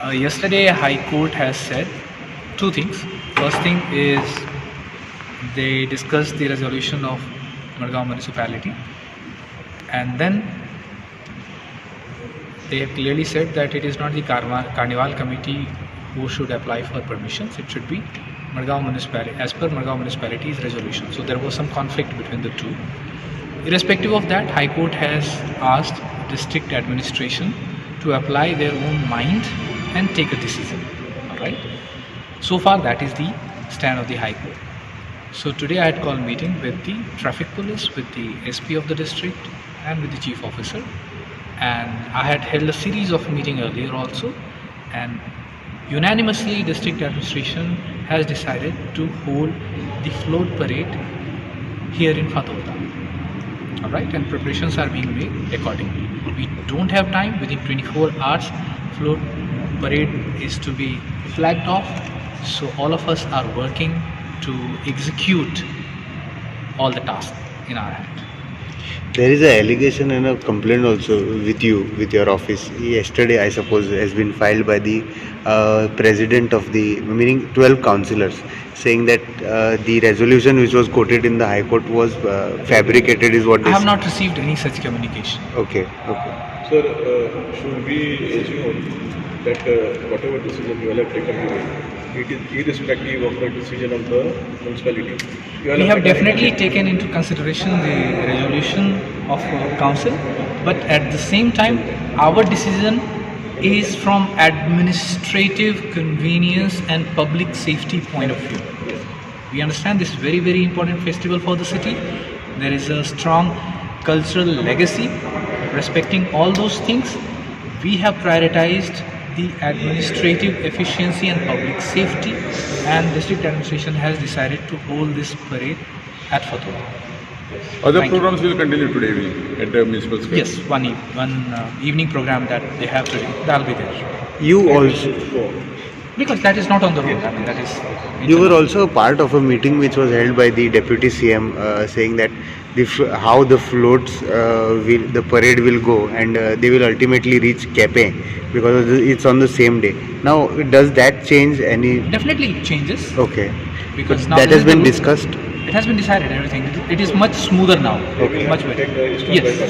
Yesterday, High Court has said two things. First thing is they discussed the resolution of Madgaon municipality, and then they have clearly said that it is not the Carnival committee who should apply for permissions. It should be Madgaon municipality, as per Madgaon municipality's resolution. So there was some conflict between the two. Irrespective of that, High Court has asked district administration to apply their own mind and take a decision. Alright. So far that is the stand of the High Court. So today I had called a meeting with the traffic police, with the SP of the district and with the chief officer, and I had held a series of meetings earlier also, and unanimously district administration has decided to hold the float parade here in Fatehpur. Alright, and preparations are being made accordingly. We don't have time. Within 24 hours float parade is to be flagged off, so all of us are working to execute all the tasks in our hand. There is an allegation and a complaint also with you, with your office. Yesterday, I suppose, has been filed by the president of the, meaning 12 councillors, saying that the resolution which was quoted in the High Court was fabricated, is what they I have say. not received any such communication. Okay. Sir, should we assume that whatever decision you all have taken today, it is irrespective of the decision of the municipality? We have definitely taken into consideration the resolution of council, but at the same time our decision is from administrative convenience and public safety point of view. We understand this is very, very important festival for the city. There is a strong cultural legacy. Respecting all those things, we have prioritized the administrative efficiency and public safety, and district administration has decided to hold this parade at Fatehpur. Other Thank you. programs will continue today evening at the municipal square. Yes, one evening program that they have today, that'll be there. You also, Because that is not on the road, I mean, that is... you were also a part of a meeting which was held by the Deputy CM, saying that how the floats, the parade will go, and they will ultimately reach Kepe because it's on the same day. Now, does that change any? Definitely it changes, Okay. because now That this has is the been route. discussed. It has been decided, everything. It is much smoother now, much better. Yes.